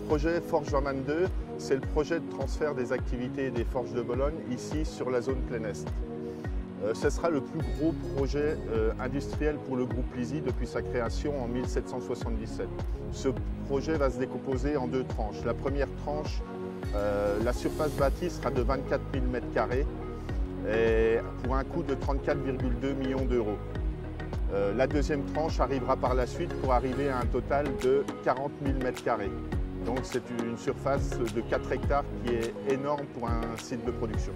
projet Forge 22, c'est le projet de transfert des activités des Forges de Bologne ici sur la zone plein Est. Ce sera le plus gros projet industriel pour le groupe Lizzie depuis sa création en 1777. Ce projet va se décomposer en deux tranches. La première tranche, la surface bâtie sera de 24 000 m² et pour un coût de 34,2 millions d'euros. La deuxième tranche arrivera par la suite pour arriver à un total de 40 000 m². Donc c'est une surface de 4 hectares qui est énorme pour un site de production.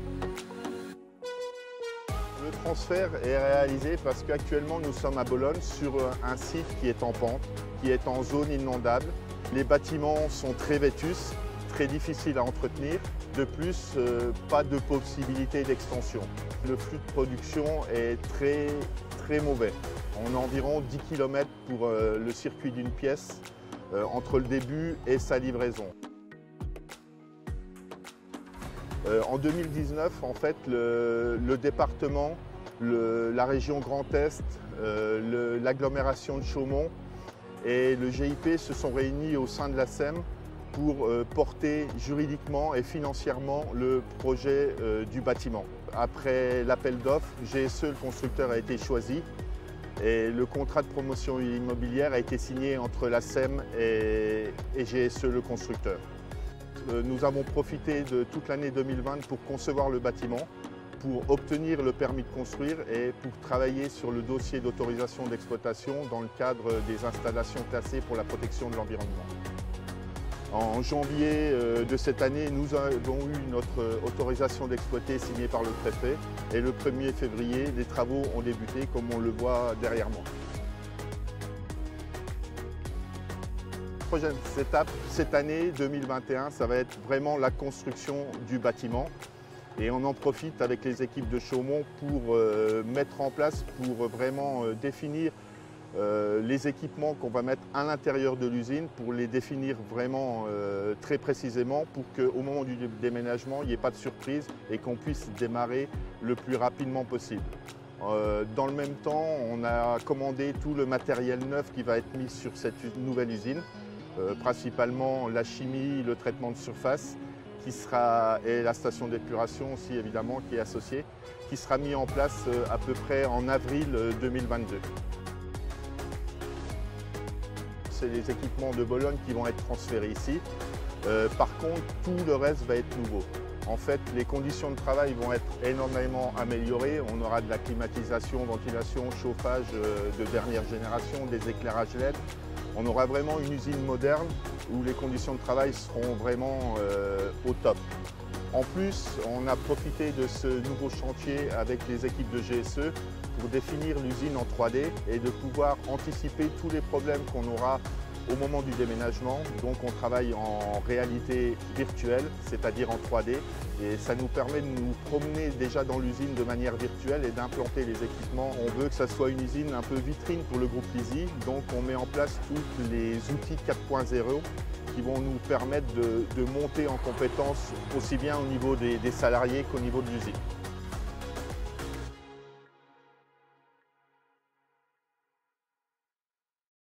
Le transfert est réalisé parce qu'actuellement nous sommes à Bologne sur un site qui est en pente, qui est en zone inondable. Les bâtiments sont très vétustes, très difficiles à entretenir. De plus, pas de possibilité d'extension. Le flux de production est très mauvais. On a environ 10 km pour le circuit d'une pièce entre le début et sa livraison. En 2019, en fait, le département, la région Grand Est, l'agglomération de Chaumont et le GIP se sont réunis au sein de la SEM pour porter juridiquement et financièrement le projet du bâtiment. Après l'appel d'offres, GSE, le constructeur, a été choisi et le contrat de promotion immobilière a été signé entre la SEM et GSE, le constructeur. Nous avons profité de toute l'année 2020 pour concevoir le bâtiment, pour obtenir le permis de construire et pour travailler sur le dossier d'autorisation d'exploitation dans le cadre des installations classées pour la protection de l'environnement. En janvier de cette année, nous avons eu notre autorisation d'exploiter signée par le préfet et le 1er février, les travaux ont débuté comme on le voit derrière moi. La prochaine étape, cette année 2021, ça va être vraiment la construction du bâtiment et on en profite avec les équipes de Chaumont pour mettre en place, pour vraiment définir les équipements qu'on va mettre à l'intérieur de l'usine, pour les définir vraiment très précisément pour qu'au moment du déménagement, il n'y ait pas de surprise et qu'on puisse démarrer le plus rapidement possible. Dans le même temps, on a commandé tout le matériel neuf qui va être mis sur cette nouvelle usine, principalement la chimie, le traitement de surface, et la station d'épuration aussi évidemment qui est associée, qui sera mis en place à peu près en avril 2022. C'est les équipements de Bologne qui vont être transférés ici. Par contre, tout le reste va être nouveau. En fait, les conditions de travail vont être énormément améliorées. On aura de la climatisation, ventilation, chauffage de dernière génération, des éclairages LED. On aura vraiment une usine moderne où les conditions de travail seront vraiment au top. En plus, on a profité de ce nouveau chantier avec les équipes de GSE pour définir l'usine en 3D et de pouvoir anticiper tous les problèmes qu'on aura au moment du déménagement. Donc on travaille en réalité virtuelle, c'est-à-dire en 3D, et ça nous permet de nous promener déjà dans l'usine de manière virtuelle et d'implanter les équipements. On veut que ça soit une usine un peu vitrine pour le groupe Lizzie, donc on met en place tous les outils 4.0 qui vont nous permettre de monter en compétences aussi bien au niveau des salariés qu'au niveau de l'usine.